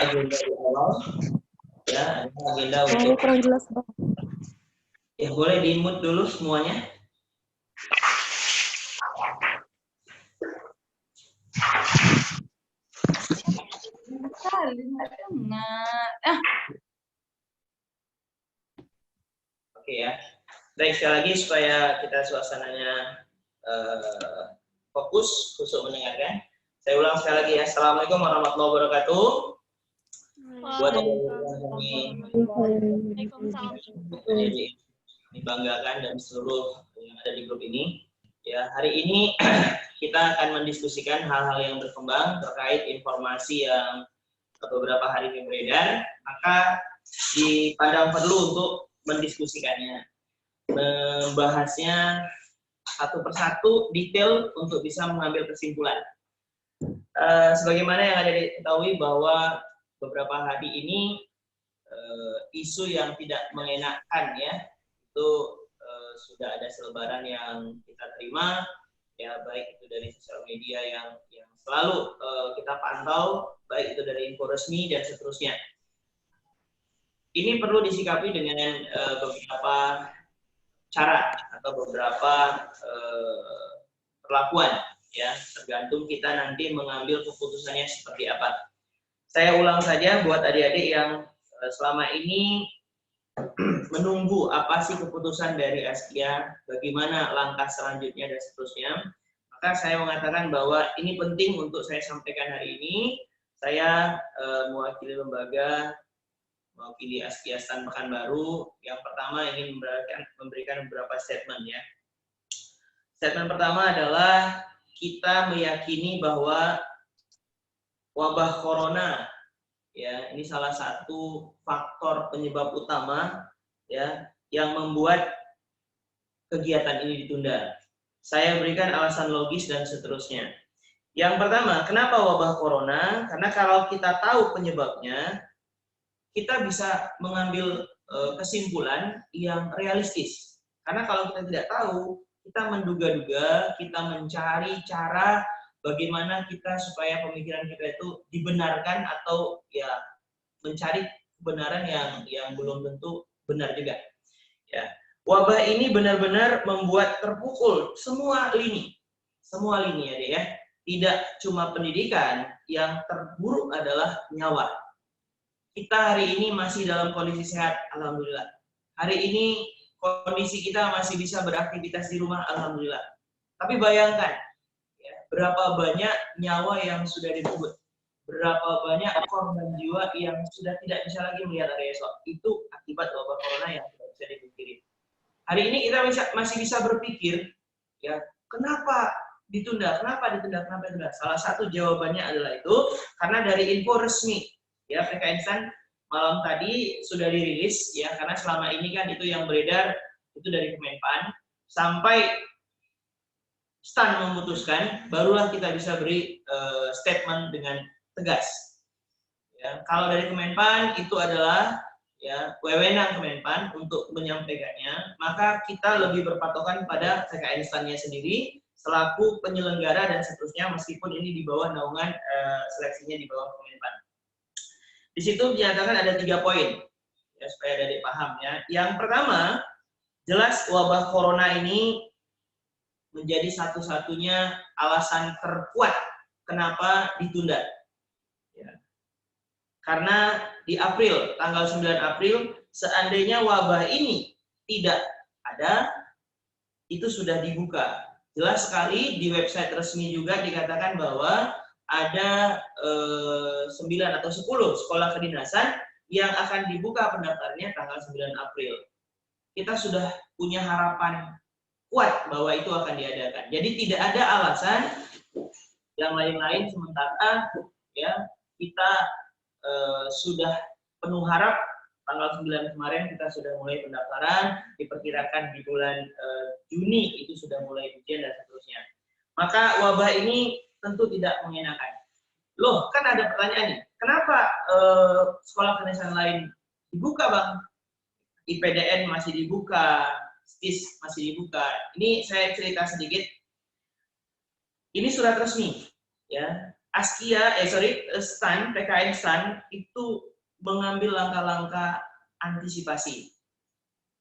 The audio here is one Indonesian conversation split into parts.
agenda di awal. Ya, ada agenda untuk kurang jelas, Bang. Ya, boleh di-mute dulu semuanya. Oke ya. Baik, sekali lagi supaya kita suasananya fokus untuk mendengarkan. Saya ulang sekali lagi ya. Assalamualaikum warahmatullahi wabarakatuh. Buat yang dibanggakan dan seluruh yang ada di grup ini. Ya, hari ini kita akan mendiskusikan hal-hal yang berkembang terkait informasi yang beberapa hari ini beredar, maka dipandang perlu untuk mendiskusikannya, membahasnya satu persatu detail untuk bisa mengambil kesimpulan. Sebagaimana yang ada diketahui bahwa beberapa hari ini isu yang tidak mengenakan ya itu sudah ada selebaran yang kita terima ya, baik itu dari sosial media yang selalu kita pantau, baik itu dari info resmi dan seterusnya. Ini perlu disikapi dengan beberapa cara atau beberapa perlakuan ya, tergantung kita nanti mengambil keputusannya seperti apa. Saya ulang saja buat adik-adik yang selama ini menunggu apa sih keputusan dari Askia, bagaimana langkah selanjutnya dan seterusnya. Maka saya mengatakan bahwa ini penting untuk saya sampaikan hari ini. Saya mewakili lembaga, mewakili Askia Stan Pekanbaru. Yang pertama ingin memberikan beberapa statement ya. Statement pertama adalah kita meyakini bahwa wabah corona ya, ini salah satu faktor penyebab utama ya yang membuat kegiatan ini ditunda. Saya berikan alasan logis dan seterusnya. Yang pertama, kenapa wabah corona? Karena kalau kita tahu penyebabnya, kita bisa mengambil kesimpulan yang realistis. Karena kalau kita tidak tahu, kita menduga-duga, kita mencari cara bagaimana kita supaya pemikiran kita itu dibenarkan atau ya mencari kebenaran yang belum tentu benar juga. Ya, wabah ini benar-benar membuat terpukul semua lini ya, deh ya. Tidak cuma pendidikan, yang terburuk adalah nyawa. Kita hari ini masih dalam kondisi sehat, alhamdulillah. Hari ini kondisi kita masih bisa beraktivitas di rumah, alhamdulillah. Tapi bayangkan, ya, berapa banyak nyawa yang sudah ditumbut, berapa banyak korban jiwa yang sudah tidak bisa lagi melihat hari esok. Itu akibat wabah corona yang tidak bisa dipungkiri. Hari ini kita masih bisa berpikir, ya, kenapa ditunda? Salah satu jawabannya adalah itu karena dari info resmi, ya, PKN Stan malam tadi sudah dirilis, ya, karena selama ini kan itu yang beredar itu dari Kemenpan, sampai Stan memutuskan, barulah kita bisa beri statement dengan tegas. Ya, kalau dari Kemenpan itu adalah ya wewenang Kemenpan untuk menyampaikannya, maka kita lebih berpatokan pada PKN Stan-nya sendiri selaku penyelenggara dan seterusnya, meskipun ini di bawah naungan seleksinya di bawah Kemenpan. Di situ dinyatakan ada 3 poin, ya, supaya adik paham ya. Yang pertama, jelas wabah corona ini menjadi satu-satunya alasan terkuat kenapa ditunda. Ya. Karena di April, tanggal 9 April, seandainya wabah ini tidak ada, itu sudah dibuka. Jelas sekali di website resmi juga dikatakan bahwa ada 9 atau 10 sekolah kedinasan yang akan dibuka pendaftarannya tanggal 9 April. Kita sudah punya harapan kuat bahwa itu akan diadakan. Jadi tidak ada alasan yang lain-lain, sementara ya kita sudah penuh harap. Tanggal 9 kemarin kita sudah mulai pendaftaran, diperkirakan di bulan Juni itu sudah mulai ujian dan seterusnya. Maka wabah ini tentu tidak mengenakan. Loh, kan ada pertanyaan nih, kenapa sekolah kedinasan lain dibuka, Bang? IPDN masih dibuka, STIS masih dibuka. Ini saya cerita sedikit. Ini surat resmi, ya. STAN, PKN STAN itu mengambil langkah-langkah antisipasi.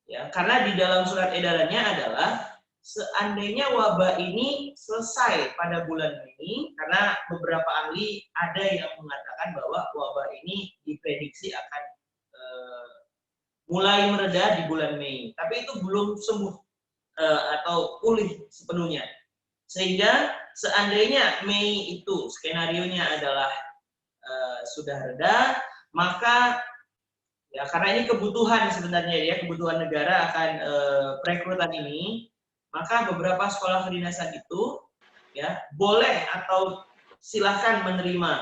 Ya, karena di dalam surat edarannya adalah seandainya wabah ini selesai pada bulan Mei, karena beberapa ahli ada yang mengatakan bahwa wabah ini diprediksi akan mulai mereda di bulan Mei, tapi itu belum sembuh atau pulih sepenuhnya. Sehingga seandainya Mei itu skenarionya adalah sudah reda, maka ya karena ini kebutuhan sebenarnya ya, kebutuhan negara akan perekrutan ini, maka beberapa sekolah kedinasan itu ya boleh atau silakan menerima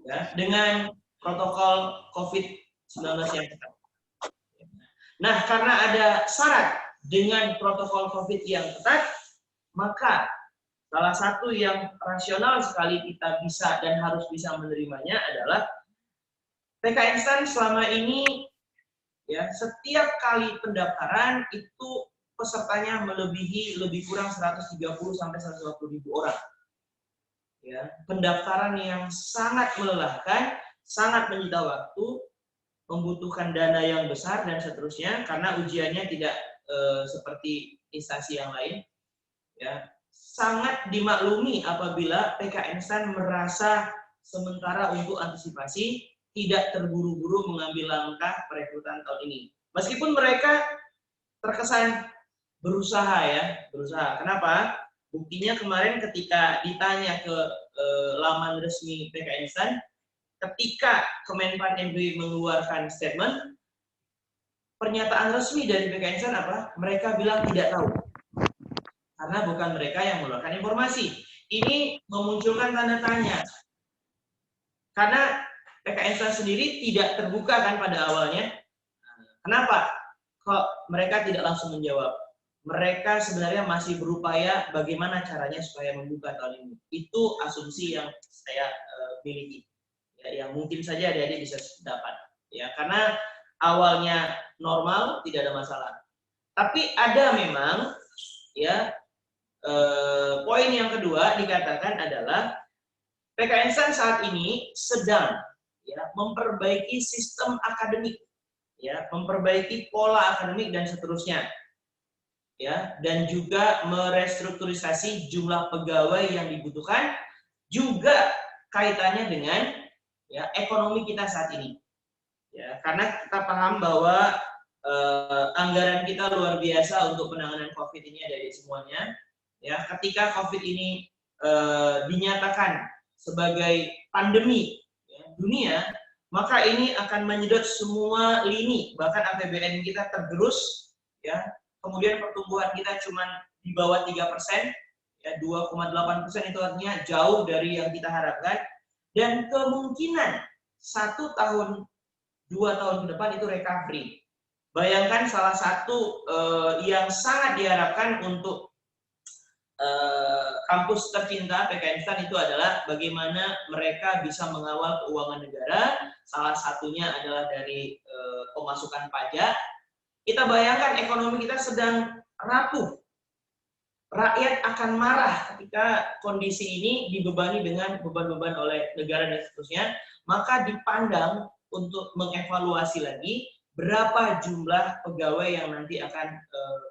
ya, dengan protokol COVID-19 yang ketat. Nah, karena ada syarat dengan protokol COVID yang ketat, maka salah satu yang rasional sekali kita bisa dan harus bisa menerimanya adalah PKN STAN selama ini ya setiap kali pendaftaran itu pesertanya melebihi lebih kurang 130 sampai 150 ribu orang. Ya, pendaftaran yang sangat melelahkan, sangat menyita waktu, membutuhkan dana yang besar dan seterusnya karena ujiannya tidak seperti instansi yang lain. Ya, sangat dimaklumi apabila PKN STAN merasa sementara untuk antisipasi tidak terburu-buru mengambil langkah perekrutan tahun ini. Meskipun mereka terkesan berusaha ya, berusaha. Kenapa? Buktinya kemarin ketika ditanya ke laman resmi PKN STAN, ketika Kemenpan MB mengeluarkan statement, pernyataan resmi dari PKN STAN apa? Mereka bilang tidak tahu. Karena bukan mereka yang mengeluarkan informasi. Ini memunculkan tanda tanya. Karena PKN STAN sendiri tidak terbuka kan pada awalnya. Kenapa? Kok mereka tidak langsung menjawab? Mereka sebenarnya masih berupaya bagaimana caranya supaya membuka tahun ini. Itu asumsi yang saya miliki. Ya, yang mungkin saja adik-adik bisa dapat. Ya, karena awalnya normal, tidak ada masalah. Tapi ada memang ya poin yang kedua dikatakan adalah PKN STAN saat ini sedang ya memperbaiki sistem akademik, ya memperbaiki pola akademik dan seterusnya, ya dan juga merestrukturisasi jumlah pegawai yang dibutuhkan, juga kaitannya dengan ya ekonomi kita saat ini, ya karena kita paham bahwa anggaran kita luar biasa untuk penanganan COVID ini ada di semuanya. Ya, ketika COVID ini dinyatakan sebagai pandemi ya, dunia, maka ini akan menyedot semua lini, bahkan APBN kita tergerus, ya. Kemudian pertumbuhan kita cuma di bawah 3%, ya 2,8% itu artinya jauh dari yang kita harapkan, dan kemungkinan 1 tahun 2 tahun ke depan itu recovery. Bayangkan salah satu yang sangat diharapkan untuk kampus tercinta PKN STAN itu adalah bagaimana mereka bisa mengawal keuangan negara. Salah satunya adalah dari pemasukan pajak. Kita bayangkan ekonomi kita sedang rapuh. Rakyat akan marah ketika kondisi ini dibebani dengan beban-beban oleh negara dan seterusnya. Maka dipandang untuk mengevaluasi lagi berapa jumlah pegawai yang nanti akan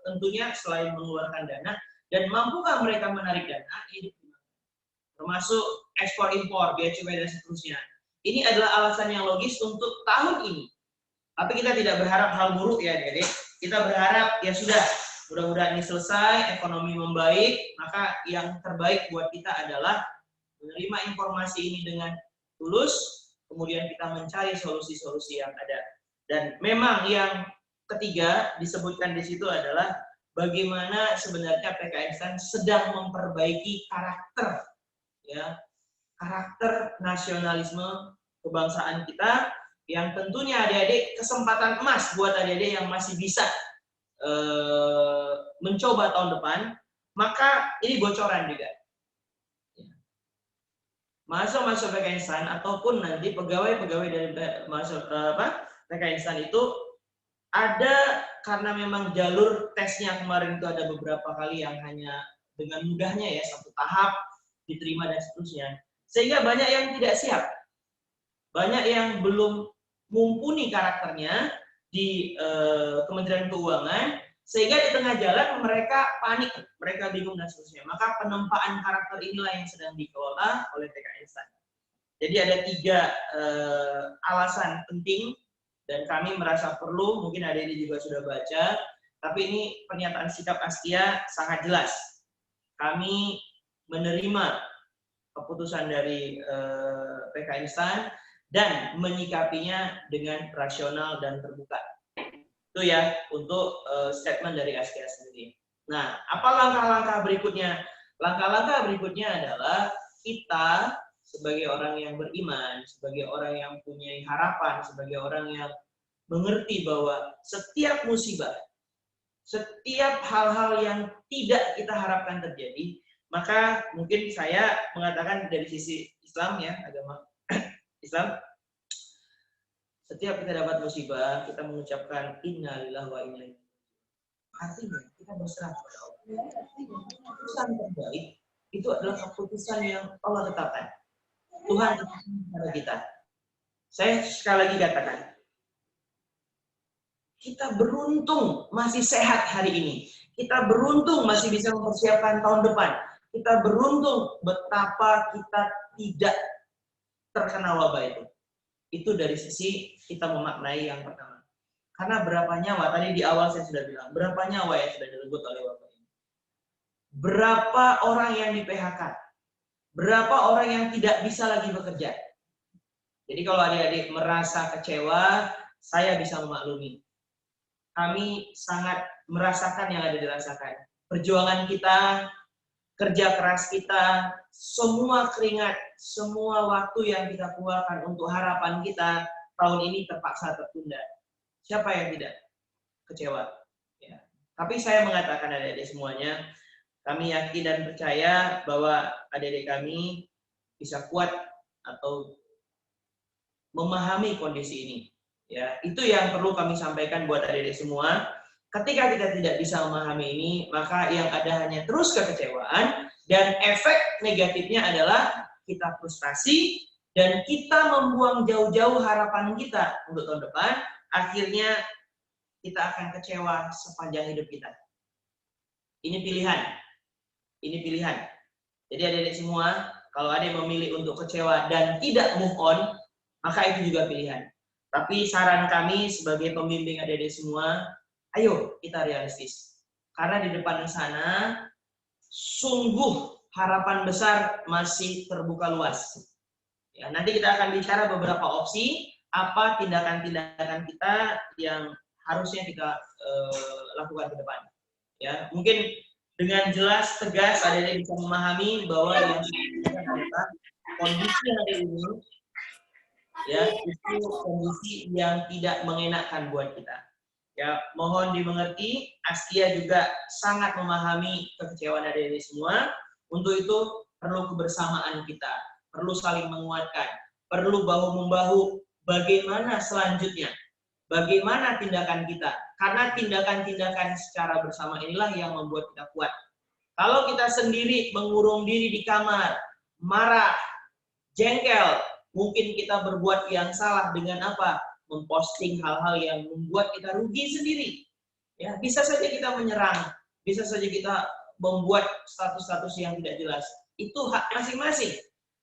tentunya selain mengeluarkan dana, dan mampukah mereka menarik dana, ini termasuk ekspor impor, biaya cukai dan seterusnya. Ini adalah alasan yang logis untuk tahun ini. Tapi kita tidak berharap hal buruk ya adik-adik. Kita berharap ya sudah, mudah-mudahan ini selesai, ekonomi membaik, maka yang terbaik buat kita adalah menerima informasi ini dengan tulus, kemudian kita mencari solusi-solusi yang ada. Dan memang yang ketiga disebutkan di situ adalah bagaimana sebenarnya PKN STAN sedang memperbaiki karakter, ya, karakter nasionalisme kebangsaan kita, yang tentunya adik-adik kesempatan emas buat adik-adik yang masih bisa mencoba tahun depan, maka ini bocoran juga. Mahasiswa PKN STAN ataupun nanti pegawai-pegawai dari PKN STAN itu ada, karena memang jalur tesnya kemarin itu ada beberapa kali yang hanya dengan mudahnya ya, satu tahap diterima dan seterusnya. Sehingga banyak yang tidak siap. Banyak yang belum mumpuni karakternya di Kementerian Keuangan, sehingga di tengah jalan mereka panik, mereka bingung dan seterusnya. Maka penempaan karakter inilah yang sedang dikelola oleh TK Instan. Jadi ada 3 alasan penting dan kami merasa perlu, mungkin adik-adik juga sudah baca, tapi ini pernyataan sikap Astia sangat jelas. Kami menerima keputusan dari TK Instan dan menyikapinya dengan rasional dan terbuka. Itu ya untuk statement dari Astia sendiri. Nah, apa langkah-langkah berikutnya? Langkah-langkah berikutnya adalah kita sebagai orang yang beriman, sebagai orang yang punya harapan, sebagai orang yang mengerti bahwa setiap musibah, setiap hal-hal yang tidak kita harapkan terjadi, maka mungkin saya mengatakan dari sisi Islam ya, agama Islam, setiap kita dapat musibah, kita mengucapkan innalillahi wa inna ilaihi raji'un. Artinya kita berserah kepada Allah. Keputusan terbaik itu adalah keputusan yang Allah tetapkan. Tuhan tetapkan kepada kita. Saya sekali lagi katakan, kita beruntung masih sehat hari ini. Kita beruntung masih bisa mempersiapkan tahun depan. Kita beruntung betapa kita tidak terkena wabah itu. Itu dari sisi kita memaknai yang pertama. Karena berapa nyawa, tadi di awal saya sudah bilang, berapa nyawa yang sudah direnggut oleh wabah ini. Berapa orang yang di-PHK. Berapa orang yang tidak bisa lagi bekerja. Jadi kalau adik-adik merasa kecewa, saya bisa memaklumi. Kami sangat merasakan yang ada dirasakan. Perjuangan kita, kerja keras kita, semua keringat, semua waktu yang kita keluarkan untuk harapan kita tahun ini terpaksa tertunda. Siapa yang tidak kecewa? Ya. Tapi saya mengatakan adik-adik semuanya, kami yakin dan percaya bahwa adik-adik kami bisa kuat atau memahami kondisi ini. Ya, itu yang perlu kami sampaikan buat adik-adik semua. Ketika kita tidak bisa memahami ini, maka yang ada hanya terus kekecewaan, dan efek negatifnya adalah kita frustasi, dan kita membuang jauh-jauh harapan kita untuk tahun depan, akhirnya kita akan kecewa sepanjang hidup kita. Ini pilihan. Ini pilihan. Jadi adik-adik semua, kalau ada yang memilih untuk kecewa dan tidak move on, maka itu juga pilihan. Tapi saran kami sebagai pembimbing adik-adik semua, ayo kita realistis. Karena di depan sana, sungguh harapan besar masih terbuka luas. Ya, nanti kita akan bicara beberapa opsi, apa tindakan-tindakan kita yang harusnya kita lakukan ke depan. Ya, mungkin dengan jelas, tegas, adik-adik bisa memahami bahwa yang adalah kondisi hari ini, ya, itu kondisi yang tidak mengenakkan buat kita. Ya, mohon dimengerti, Astia juga sangat memahami kekecewaan adik-adik semua. Untuk itu perlu kebersamaan kita, perlu saling menguatkan, perlu bahu-membahu bagaimana selanjutnya, bagaimana tindakan kita. Karena tindakan-tindakan secara bersama inilah yang membuat kita kuat. Kalau kita sendiri mengurung diri di kamar, marah, jengkel, mungkin kita berbuat yang salah dengan apa? Memposting hal-hal yang membuat kita rugi sendiri. Ya, bisa saja kita menyerang, bisa saja kita membuat status-status yang tidak jelas. Itu hak masing-masing.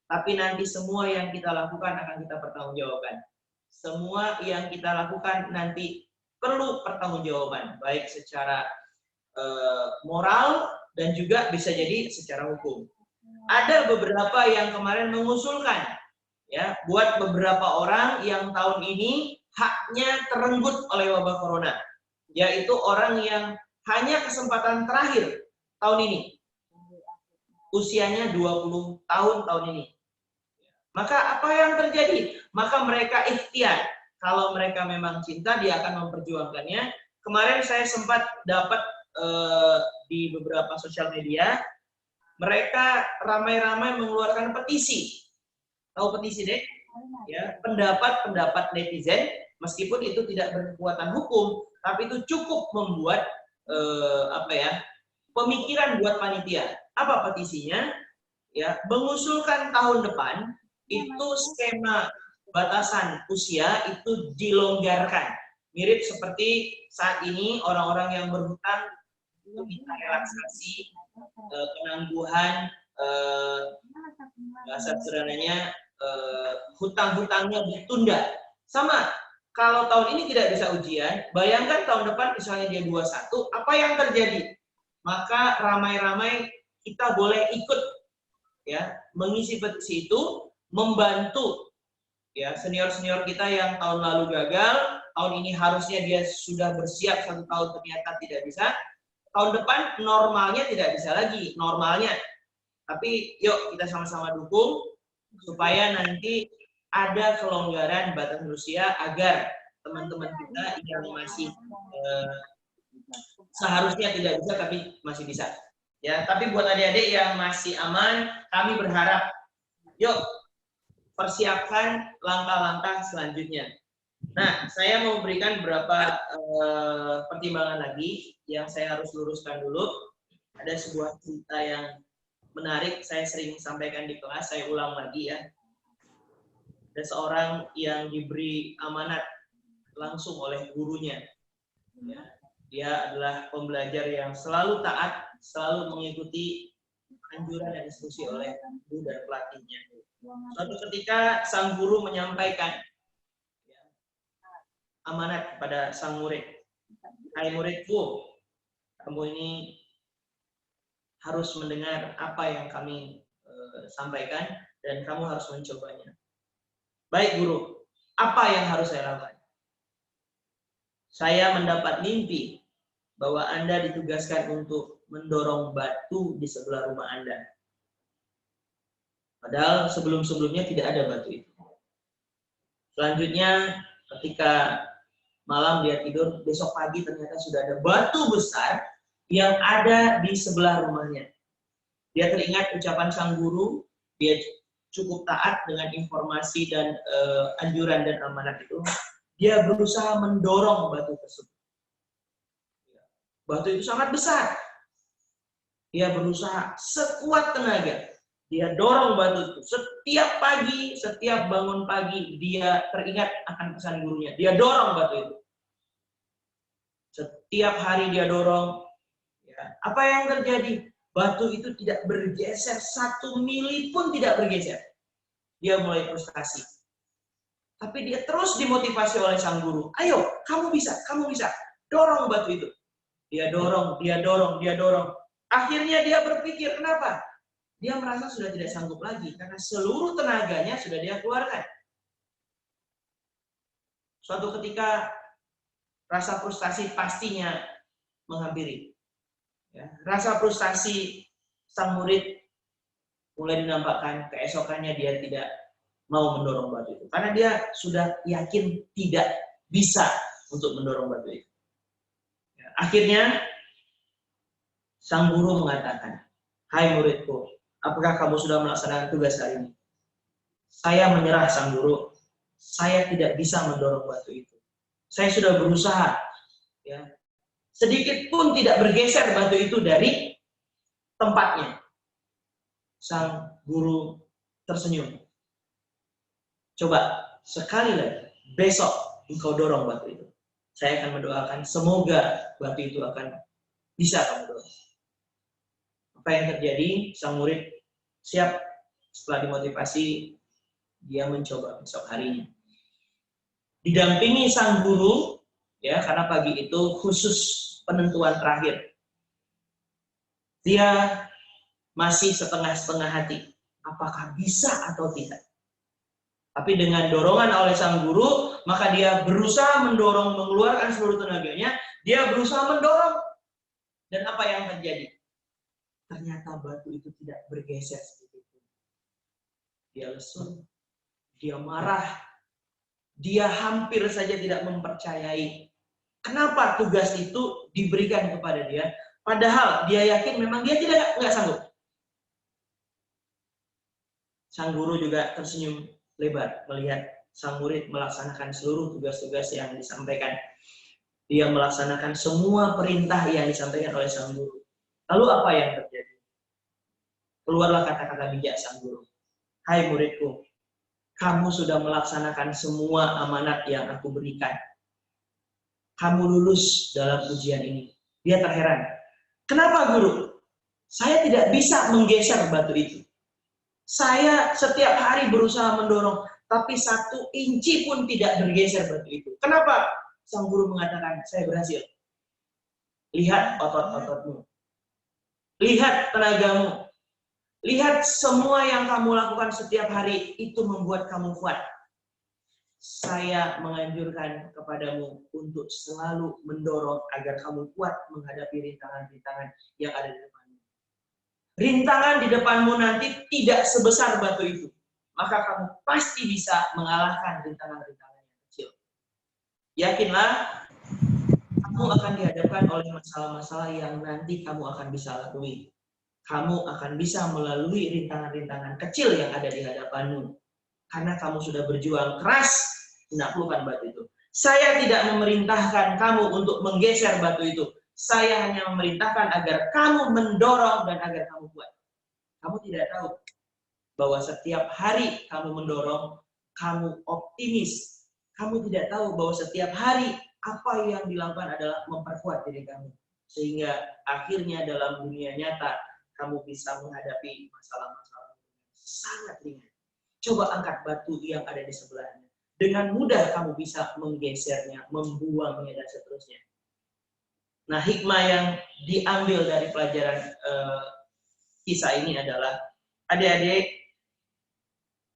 Tapi nanti semua yang kita lakukan akan kita pertanggungjawabkan. Semua yang kita lakukan nanti perlu pertanggungjawaban, baik secara moral dan juga bisa jadi secara hukum. Ada beberapa yang kemarin mengusulkan, ya, buat beberapa orang yang tahun ini haknya terenggut oleh wabah corona, yaitu orang yang hanya kesempatan terakhir tahun ini, usianya 20 tahun ini. Maka apa yang terjadi? Maka mereka ikhtiar. Kalau mereka memang cinta, dia akan memperjuangkannya. Kemarin saya sempat dapat di beberapa sosial media, mereka ramai-ramai mengeluarkan petisi. Tahu petisi deh? Ya, pendapat netizen, meskipun itu tidak berkekuatan hukum, tapi itu cukup membuat pemikiran buat panitia. Apa petisinya? Ya, mengusulkan tahun depan itu skema batasan usia itu dilonggarkan. Mirip seperti saat ini orang-orang yang berhutang itu minta relaksasi penangguhan bahasa sederhananya hutang-hutangnya ditunda. Sama, kalau tahun ini tidak bisa ujian, bayangkan tahun depan misalnya dia 21, apa yang terjadi? Maka ramai-ramai kita boleh ikut ya mengisi petisi itu, membantu ya senior-senior kita yang tahun lalu gagal, tahun ini harusnya dia sudah bersiap 1 tahun ternyata tidak bisa. Tahun depan normalnya tidak bisa lagi, normalnya. Tapi yuk kita sama-sama dukung supaya nanti ada kelonggaran batas usia agar teman-teman kita yang masih seharusnya tidak bisa tapi masih bisa. Ya, tapi buat adik-adik yang masih aman, kami berharap yuk persiapkan langkah-langkah selanjutnya. Nah, saya mau berikan beberapa pertimbangan lagi yang saya harus luruskan dulu. Ada sebuah cerita yang menarik, saya sering sampaikan di kelas, saya ulang lagi ya. Ada seorang yang diberi amanat langsung oleh gurunya. Ya, dia adalah pembelajar yang selalu taat, selalu mengikuti anjuran dan instruksi oleh guru dan pelatihnya. Suatu ketika sang guru menyampaikan amanat kepada sang murid. Hai muridku, kamu ini harus mendengar apa yang kami sampaikan dan kamu harus mencobanya. Baik guru, apa yang harus saya lakukan? Saya mendapat mimpi bahwa Anda ditugaskan untuk mendorong batu di sebelah rumah Anda. Padahal sebelum-sebelumnya tidak ada batu itu. Selanjutnya ketika malam dia tidur, besok pagi ternyata sudah ada batu besar yang ada di sebelah rumahnya. Dia teringat ucapan sang guru, dia cukup taat dengan informasi dan anjuran dan amanat itu. Dia berusaha mendorong batu tersebut. Batu itu sangat besar. Dia berusaha sekuat tenaga. Dia dorong batu itu. Setiap pagi, setiap bangun pagi, dia teringat akan pesan gurunya. Dia dorong batu itu. Setiap hari dia dorong. Ya. Apa yang terjadi? Batu itu tidak bergeser, 1 mili pun tidak bergeser. Dia mulai frustasi. Tapi dia terus dimotivasi oleh sang guru. Ayo, kamu bisa, kamu bisa. Dorong batu itu. Dia dorong, dia dorong, dia dorong. Akhirnya dia berpikir, kenapa? Dia merasa sudah tidak sanggup lagi. Karena seluruh tenaganya sudah dia keluarkan. Suatu ketika, rasa frustasi pastinya menghampiri. Ya, rasa frustasi sang murid mulai dinampakkan, keesokannya dia tidak mau mendorong batu itu. Karena dia sudah yakin tidak bisa untuk mendorong batu itu. Ya, akhirnya, sang guru mengatakan, hai muridku, apakah kamu sudah melaksanakan tugas hari ini? Saya menyerah sang guru, saya tidak bisa mendorong batu itu. Saya sudah berusaha, ya, sedikit pun tidak bergeser batu itu dari tempatnya. Sang guru tersenyum. Coba sekali lagi, besok engkau dorong batu itu. Saya akan mendoakan semoga batu itu akan bisa kamu dorong. Apa yang terjadi? Sang murid siap setelah dimotivasi, dia mencoba besok harinya. Didampingi sang guru, ya karena pagi itu khusus penentuan terakhir. Dia masih setengah-setengah hati, apakah bisa atau tidak. Tapi dengan dorongan oleh sang guru, maka dia berusaha mendorong, mengeluarkan seluruh tenaganya, dia berusaha mendorong. Dan apa yang terjadi? Ternyata batu itu tidak bergeser sedikitpun. Dia lesu, dia marah, dia hampir saja tidak mempercayai. Kenapa tugas itu diberikan kepada dia? Padahal dia yakin memang dia tidak sanggup. Sang guru juga tersenyum lebar melihat sang murid melaksanakan seluruh tugas-tugas yang disampaikan. Dia melaksanakan semua perintah yang disampaikan oleh sang guru. Lalu apa yang terjadi? Keluarlah kata-kata bijak sang guru. Hai muridku, kamu sudah melaksanakan semua amanat yang aku berikan. Kamu lulus dalam ujian ini. Dia terheran. Kenapa guru? Saya tidak bisa menggeser batu itu. Saya setiap hari berusaha mendorong, tapi 1 inci pun tidak bergeser batu itu. Kenapa? Sang guru mengatakan, saya berhasil. Lihat otot-ototmu. Lihat tenagamu. Lihat semua yang kamu lakukan setiap hari itu membuat kamu kuat. Saya menganjurkan kepadamu untuk selalu mendorong agar kamu kuat menghadapi rintangan-rintangan yang ada di depanmu. Rintangan di depanmu nanti tidak sebesar batu itu. Maka kamu pasti bisa mengalahkan rintangan-rintangan yang kecil. Yakinlah, kamu akan dihadapkan oleh masalah-masalah yang nanti kamu akan bisa lalui. Kamu akan bisa melalui rintangan-rintangan kecil yang ada di hadapanmu. Karena kamu sudah berjuang keras menaklukkan batu itu. Saya tidak memerintahkan kamu untuk menggeser batu itu. Saya hanya memerintahkan agar kamu mendorong dan agar kamu kuat. Kamu tidak tahu bahwa setiap hari kamu mendorong, kamu optimis. Kamu tidak tahu bahwa setiap hari apa yang dilakukan adalah memperkuat diri kamu. Sehingga akhirnya dalam dunia nyata, kamu bisa menghadapi masalah-masalah sangat ringan. Coba angkat batu yang ada di sebelahnya. Dengan mudah kamu bisa menggesernya, membuangnya, dan seterusnya. Nah, hikmah yang diambil dari pelajaran kisah ini adalah, adik-adik,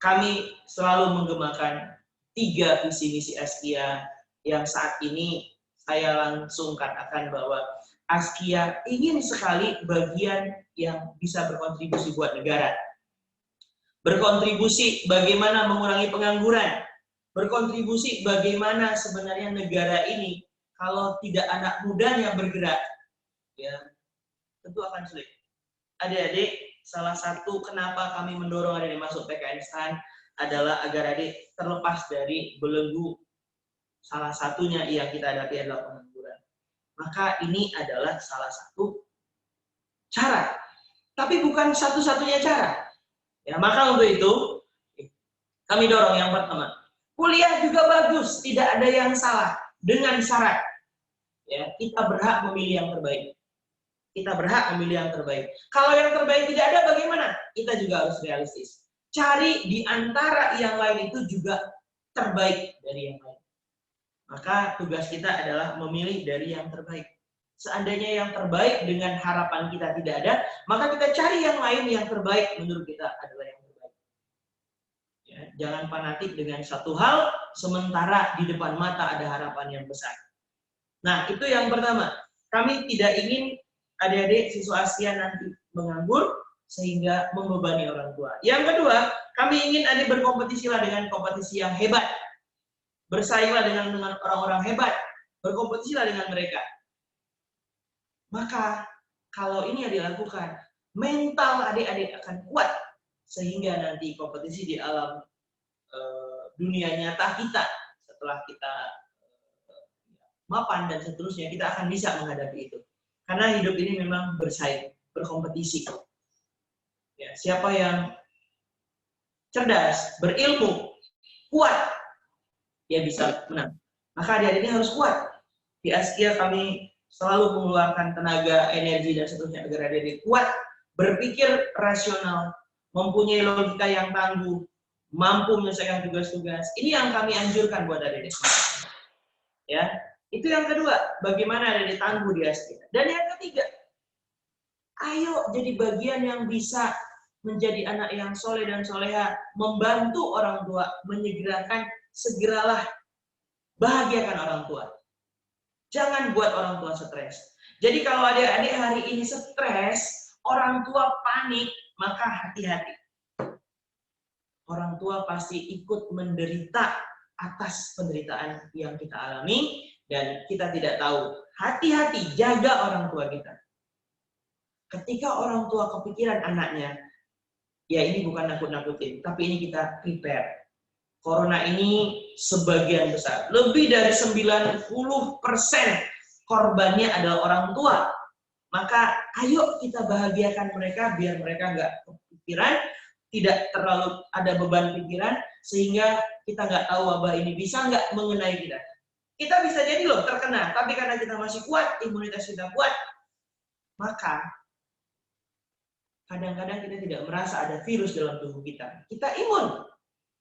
kami selalu menggemakan 3 visi misi Askia yang saat ini saya langsung katakan bahwa Askia ingin sekali bagian yang bisa berkontribusi buat negara. Berkontribusi bagaimana mengurangi pengangguran. Berkontribusi bagaimana sebenarnya negara ini kalau tidak anak mudanya bergerak, ya tentu akan sulit. Adik-adik, salah satu kenapa kami mendorong adik-adik masuk PKN STAN adalah agar adik terlepas dari belenggu. Salah satunya yang kita hadapi adalah pengangguran. Maka ini adalah salah satu cara, tapi bukan satu-satunya cara. Ya, maka untuk itu kami dorong yang pertama, kuliah juga bagus, tidak ada yang salah dengan syarat. Ya, kita berhak memilih yang terbaik. Kita berhak memilih yang terbaik. Kalau yang terbaik tidak ada, bagaimana? Kita juga harus realistis. Cari di antara yang lain itu juga terbaik dari yang lain. Maka tugas kita adalah memilih dari yang terbaik. Seandainya yang terbaik dengan harapan kita tidak ada, maka kita cari yang lain yang terbaik menurut kita adalah yang terbaik. Ya, jangan fanatik dengan satu hal, sementara di depan mata ada harapan yang besar. Nah, itu yang pertama. Kami tidak ingin adik-adik siswa Askia nanti menganggur sehingga membebani orang tua. Yang kedua, kami ingin adik berkompetisilah dengan kompetisi yang hebat. Bersainglah dengan orang-orang hebat. Berkompetisilah dengan mereka. Maka kalau ini yang dilakukan, mental adik-adik akan kuat sehingga nanti kompetisi di alam dunia nyata kita setelah kita mapan dan seterusnya, kita akan bisa menghadapi itu. Karena hidup ini memang bersaing, berkompetisi. Ya, siapa yang cerdas, berilmu, kuat, dia bisa menang. Maka adik-adik ini harus kuat. Di Askia kami selalu mengeluarkan tenaga, energi, dan seterusnya agar adik-adik kuat, berpikir rasional, mempunyai logika yang tangguh, mampu menyelesaikan tugas-tugas. Ini yang kami anjurkan buat adik-adik. Ya, itu yang kedua, bagaimana adik-adik tangguh di Askia. Dan yang ketiga, ayo jadi bagian yang bisa menjadi anak yang soleh dan soleha, membantu orang tua, menyegerakan, segeralah bahagiakan orang tua. Jangan buat orang tua stres. Jadi kalau adik-adik hari ini stres, orang tua panik, maka hati-hati. Orang tua pasti ikut menderita atas penderitaan yang kita alami, dan kita tidak tahu. Hati-hati, jaga orang tua kita. Ketika orang tua kepikiran anaknya, ya ini bukan nakut-nakutin, tapi ini kita prepare. Corona ini sebagian besar, lebih dari 90% korbannya adalah orang tua. Maka ayo kita bahagiakan mereka biar mereka pikiran, tidak terlalu ada beban pikiran, sehingga kita nggak tahu wabah ini bisa nggak mengenai kita. Kita bisa jadi loh terkena, tapi karena kita masih kuat, imunitas kita kuat, maka kadang-kadang kita tidak merasa ada virus dalam tubuh kita. Kita imun,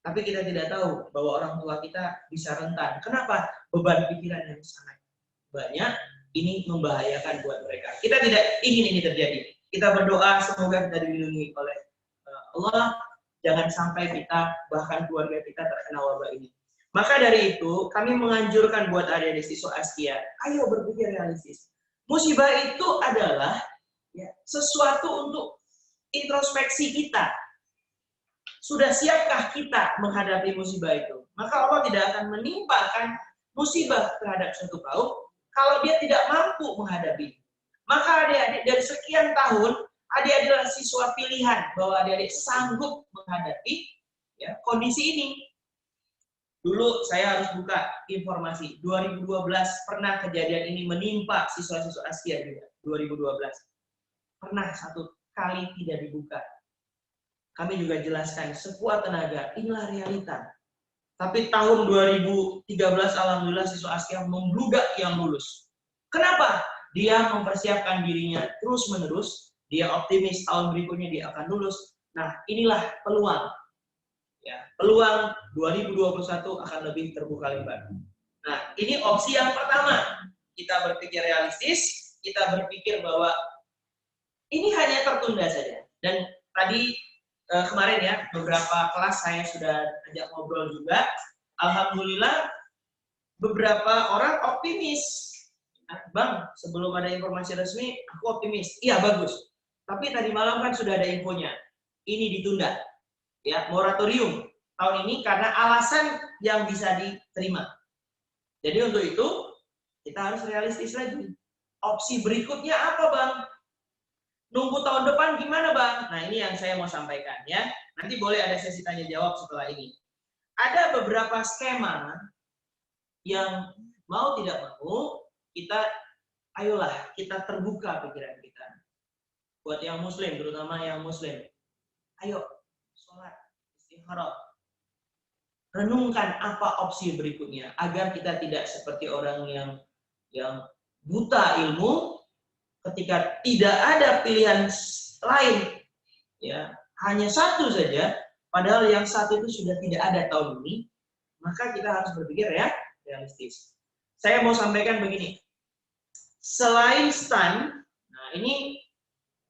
tapi kita tidak tahu bahwa orang tua kita bisa rentan. Kenapa? Beban pikiran yang sangat banyak, ini membahayakan buat mereka. Kita tidak ingin ini terjadi. Kita berdoa semoga kita dilindungi oleh Allah, jangan sampai kita, bahkan keluarga kita terkena wabah ini. Maka dari itu, kami menganjurkan buat adik-adik siswa Askia, ayo berpikir realistis. Musibah itu adalah ya, sesuatu untuk introspeksi kita. Sudah siapkah kita menghadapi musibah itu? Maka Allah tidak akan menimpakan musibah terhadap suatu kaum kalau dia tidak mampu menghadapi. Maka adik-adik dari sekian tahun, adik-adik adalah siswa pilihan bahwa adik-adik sanggup menghadapi ya, kondisi ini. Dulu saya harus buka informasi, 2012 pernah kejadian ini menimpa siswa-siswa Askia juga, 2012. Pernah satu kali tidak dibuka. Kami juga jelaskan sekuat tenaga, inilah realita. Tapi tahun 2013 alhamdulillah siswa Askia membludak yang lulus. Kenapa? Dia mempersiapkan dirinya terus-menerus, dia optimis tahun berikutnya dia akan lulus. Nah, inilah peluang. Ya, peluang 2021 akan lebih terbuka lebar. Nah, ini opsi yang pertama. Kita berpikir realistis, kita berpikir bahwa ini hanya tertunda saja. Dan tadi kemarin ya, beberapa kelas saya sudah ajak ngobrol juga. Alhamdulillah, beberapa orang optimis. Nah, Bang, sebelum ada informasi resmi, aku optimis. Iya, bagus. Tapi tadi malam kan sudah ada infonya. Ini ditunda. Ya, moratorium tahun ini karena alasan yang bisa diterima. Jadi untuk itu, kita harus realistis lagi. Opsi berikutnya apa, Bang? Nunggu tahun depan gimana, Bang? Nah, ini yang saya mau sampaikan ya. Nanti boleh ada sesi tanya jawab setelah ini. Ada beberapa skema yang mau tidak mau kita ayolah kita terbuka pikiran kita. Buat yang muslim, terutama yang muslim. Ayo sholat, istikharah. Renungkan apa opsi berikutnya agar kita tidak seperti orang yang buta ilmu ketika tidak ada pilihan lain, ya hanya satu saja, padahal yang satu itu sudah tidak ada tahun ini, maka kita harus berpikir ya realistis. Saya mau sampaikan begini, selain STAN, nah ini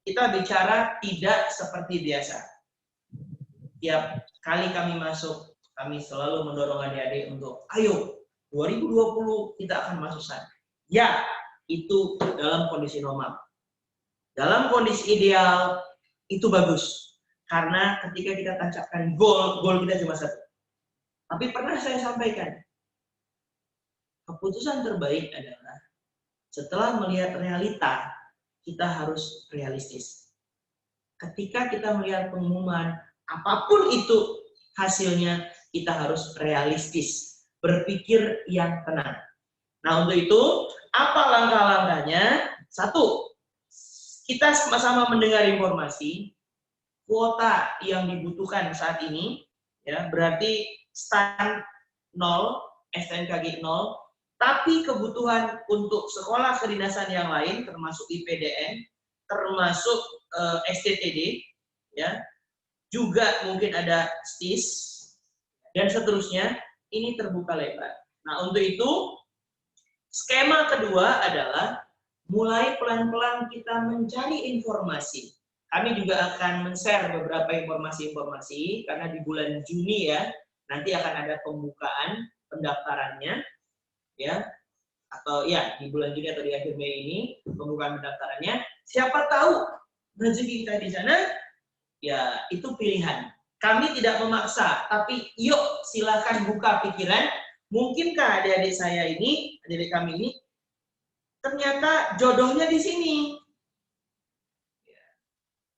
kita bicara tidak seperti biasa. Tiap kali kami masuk, kami selalu mendorong adik-adik untuk, ayo 2020 kita akan masuk STAN. Ya, itu dalam kondisi normal. Dalam kondisi ideal, itu bagus. Karena ketika kita tancapkan goal kita cuma satu. Tapi pernah saya sampaikan, keputusan terbaik adalah setelah melihat realita, kita harus realistis. Ketika kita melihat pengumuman, apapun itu hasilnya, kita harus realistis. Berpikir yang tenang. Nah, untuk itu, apa langkah-langkahnya? Satu, kita sama-sama mendengar informasi, kuota yang dibutuhkan saat ini, ya berarti STAN 0, STNKG 0, tapi kebutuhan untuk sekolah kedinasan yang lain, termasuk IPDN, termasuk STTD, ya, juga mungkin ada STIS, dan seterusnya, ini terbuka lebar. Nah, untuk itu, skema kedua adalah mulai pelan-pelan kita mencari informasi. Kami juga akan men-share beberapa informasi-informasi, karena di bulan Juni ya, nanti akan ada pembukaan pendaftarannya, ya, atau ya di bulan Juni atau di akhir Mei ini, pembukaan pendaftarannya. Siapa tahu rezeki kita di sana, ya itu pilihan. Kami tidak memaksa, tapi yuk silakan buka pikiran. Mungkinkah adik-adik saya ini, adik-adik kami ini, ternyata jodohnya di sini.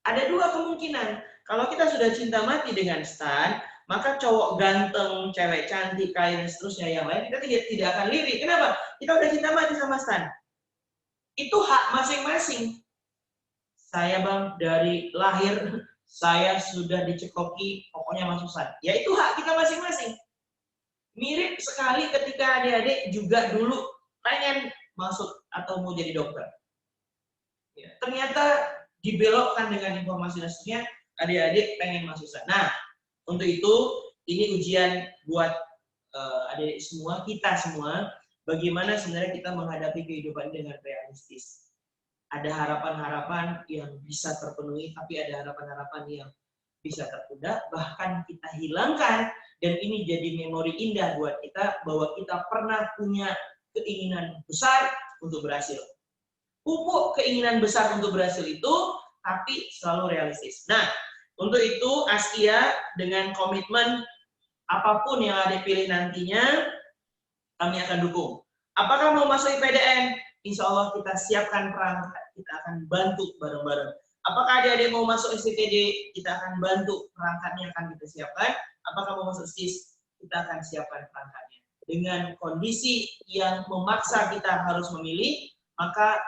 Ada dua kemungkinan. Kalau kita sudah cinta mati dengan STAN, maka cowok ganteng, cewek cantik, kaya, dan seterusnya yang lain, kita tidak akan lirik. Kenapa? Kita udah cinta mati sama STAN. Itu hak masing-masing. Saya, Bang, dari lahir saya sudah dicekoki, pokoknya masuk STAN. Ya itu hak kita masing-masing. Mirip sekali ketika adik-adik juga dulu pengen masuk atau mau jadi dokter. Ya, ternyata dibelokkan dengan informasi dasarnya, adik-adik pengen masuk STAN. Nah, untuk itu, ini ujian buat adik-adik semua, kita semua, bagaimana sebenarnya kita menghadapi kehidupan dengan realistis. Ada harapan-harapan yang bisa terpenuhi, tapi ada harapan-harapan yang bisa tertunda, bahkan kita hilangkan, dan ini jadi memori indah buat kita, bahwa kita pernah punya keinginan besar untuk berhasil. Pupuk keinginan besar untuk berhasil itu, tapi selalu realistis. Nah, untuk itu Askia dengan komitmen apapun yang ada pilih nantinya, kami akan dukung. Apakah mau masuk IPDN? Insya Allah kita siapkan perangkat, kita akan bantu bareng-bareng. Apakah adik-adik mau masuk STTD? Kita akan bantu perangkatnya, akan kita siapkan. Apakah mau masuk STIS? Kita akan siapkan perangkatnya. Dengan kondisi yang memaksa kita harus memilih, maka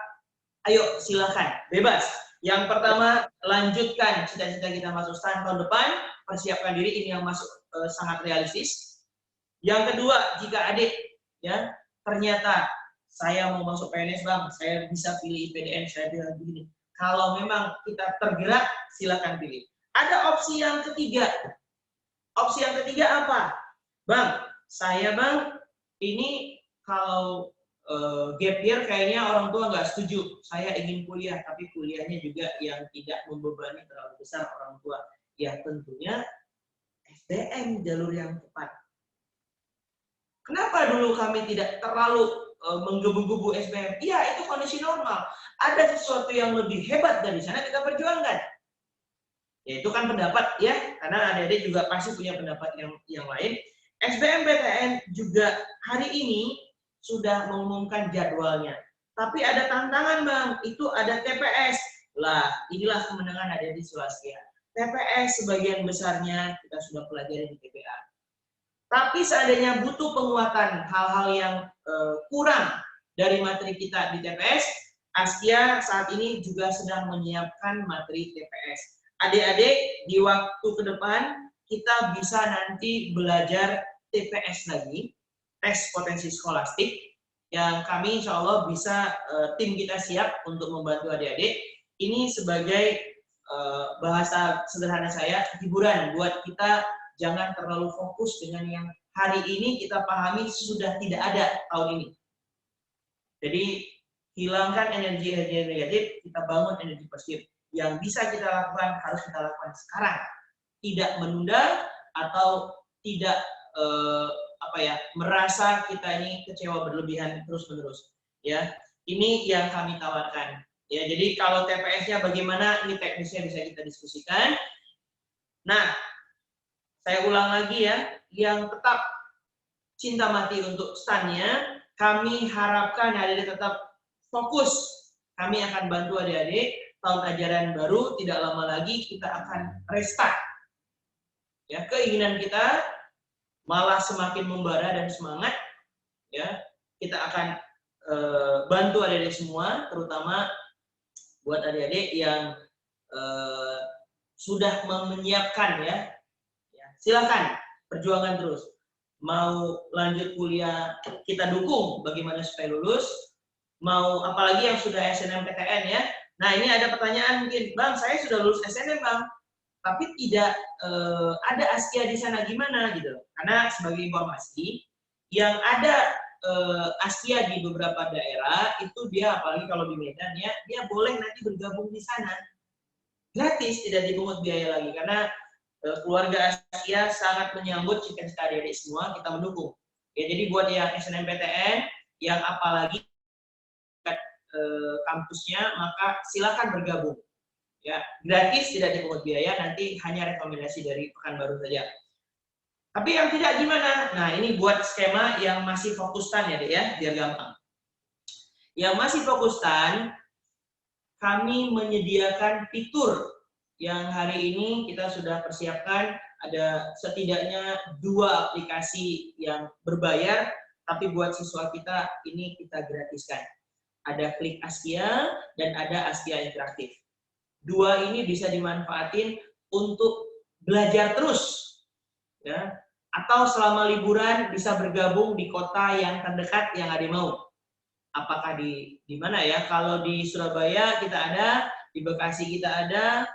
ayo silakan, bebas. Yang pertama, lanjutkan cita-cita kita masuk STAN tahun depan, persiapkan diri, ini yang masuk sangat realistis. Yang kedua, jika adik ya ternyata saya mau masuk PNS bang, saya bisa pilih IPDN, saya bilang begini. Kalau memang kita tergerak, silakan pilih. Ada opsi yang ketiga. Opsi yang ketiga apa? Bang, saya bang, ini kalau gap year kayaknya orang tua nggak setuju. Saya ingin kuliah, tapi kuliahnya juga yang tidak membebani terlalu besar orang tua. Ya tentunya SBM jalur yang tepat. Kenapa dulu kami tidak terlalu menggebu-gebu SBM? Iya, itu kondisi normal. Ada sesuatu yang lebih hebat dari sana, kita perjuangkan. Ya, itu kan pendapat ya, karena adik-adik juga pasti punya pendapat yang lain. SBMPTN juga hari ini sudah mengumumkan jadwalnya. Tapi ada tantangan bang, itu ada TPS. Lah, inilah kemenangan ada di Sulawesi. TPS sebagian besarnya kita sudah pelajari di TPA. Tapi seandainya butuh penguatan hal-hal yang kurang dari materi kita di TPS, Askia saat ini juga sedang menyiapkan materi TPS. Adik-adik, di waktu ke depan kita bisa nanti belajar TPS lagi, tes potensi skolastik, yang kami insya Allah bisa, tim kita siap untuk membantu adik-adik. Ini sebagai bahasa sederhana saya, hiburan buat kita. Jangan terlalu fokus dengan yang hari ini kita pahami sudah tidak ada tahun ini. Jadi hilangkan energi negatif, kita bangun energi positif. Yang bisa kita lakukan harus kita lakukan sekarang. Tidak menunda atau tidak merasa kita ini kecewa berlebihan terus-menerus. Ya, ini yang kami tawarkan. Ya, jadi kalau TPS-nya bagaimana, ini teknisnya bisa kita diskusikan. Nah, saya ulang lagi ya, yang tetap cinta mati untuk STAN-nya, kami harapkan adik-adik tetap fokus. Kami akan bantu adik-adik, tahun ajaran baru, tidak lama lagi kita akan restart. Ya, keinginan kita malah semakin membara dan semangat. Ya, kita akan bantu adik-adik semua, terutama buat adik-adik yang sudah menyiapkan ya. Silakan perjuangan terus. Mau lanjut kuliah kita dukung bagaimana supaya lulus. Mau apalagi yang sudah SNMPTN ya. Nah ini ada pertanyaan mungkin, bang saya sudah lulus SNM bang, tapi tidak ada Askia di sana gimana gitu. Karena sebagai informasi yang ada Askia di beberapa daerah itu dia apalagi kalau di Medan ya, dia boleh nanti bergabung di sana gratis, tidak dipungut biaya lagi karena keluarga Askia sangat menyambut jika adik-adik semua kita mendukung. Ya, jadi buat yang SNMPTN yang apalagi kampusnya maka silakan bergabung. Ya, gratis tidak dipungut biaya, nanti hanya rekomendasi dari Pekanbaru saja. Tapi yang tidak gimana? Nah, ini buat skema yang masih fokus STAN ya, Dek ya, biar gampang. Yang masih fokus STAN, kami menyediakan fitur yang hari ini kita sudah persiapkan. Ada setidaknya 2 aplikasi yang berbayar, tapi buat siswa kita ini kita gratiskan. Ada Klik Askia dan ada Askia Interaktif. 2 ini bisa dimanfaatin untuk belajar terus, ya, atau selama liburan bisa bergabung di kota yang terdekat yang Ade mau. Apakah di mana ya? Kalau di Surabaya kita ada, di Bekasi kita ada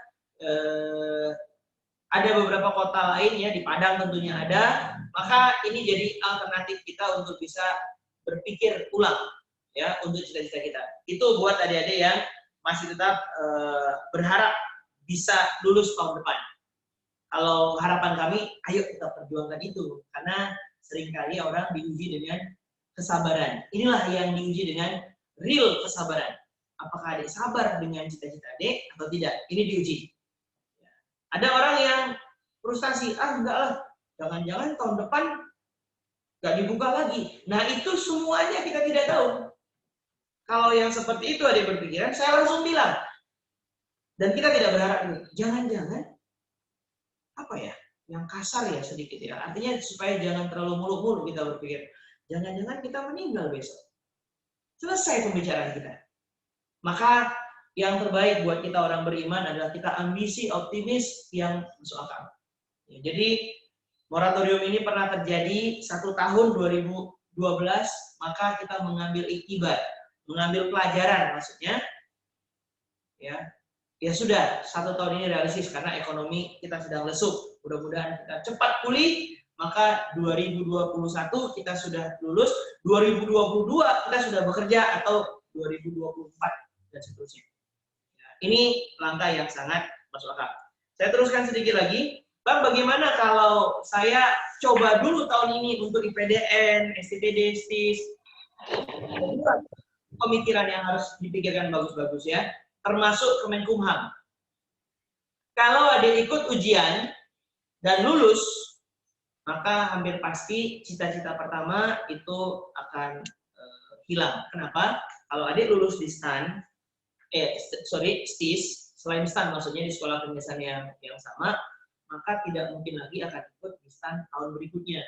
beberapa kota lain ya, di Padang tentunya ada. Maka ini jadi alternatif kita untuk bisa berpikir ulang ya untuk cita-cita kita. Itu buat adik-adik yang masih tetap berharap bisa lulus tahun depan. Kalau harapan kami, ayo kita perjuangkan itu. Karena seringkali orang diuji dengan kesabaran. Inilah yang diuji dengan real kesabaran. Apakah adik sabar dengan cita-cita adik atau tidak? Ini diuji. Ada orang yang frustasi, enggak lah, jangan-jangan tahun depan nggak dibuka lagi. Nah itu semuanya kita tidak tahu. Kalau yang seperti itu adik berpikiran, saya langsung bilang. Dan kita tidak berharap ini. Jangan-jangan apa ya, yang kasar ya sedikit ya. Artinya supaya jangan terlalu muluk-muluk kita berpikir. Jangan-jangan kita meninggal besok. Selesai pembicaraan kita. Maka yang terbaik buat kita orang beriman adalah kita ambisi, optimis yang masuk akal. Ya, jadi moratorium ini pernah terjadi 1 tahun 2012, maka kita mengambil iktibar, mengambil pelajaran maksudnya. Ya sudah, 1 tahun ini realistis karena ekonomi kita sedang lesu. Mudah-mudahan kita cepat pulih, maka 2021 kita sudah lulus, 2022 kita sudah bekerja atau 2024 dan seterusnya. Ya, ini langkah yang sangat masuk akal. Saya teruskan sedikit lagi. Bang, bagaimana kalau saya coba dulu tahun ini untuk IPDN, STPD, STIS, pemikiran yang harus dipikirkan bagus-bagus ya. Termasuk Kemenkumham. Kalau ada ikut ujian dan lulus, maka hampir pasti cita-cita pertama itu akan hilang. Kenapa? Kalau adik lulus di STIS, selain STAN maksudnya di sekolah penyelesaian yang sama, maka tidak mungkin lagi akan ikut di STAN tahun berikutnya.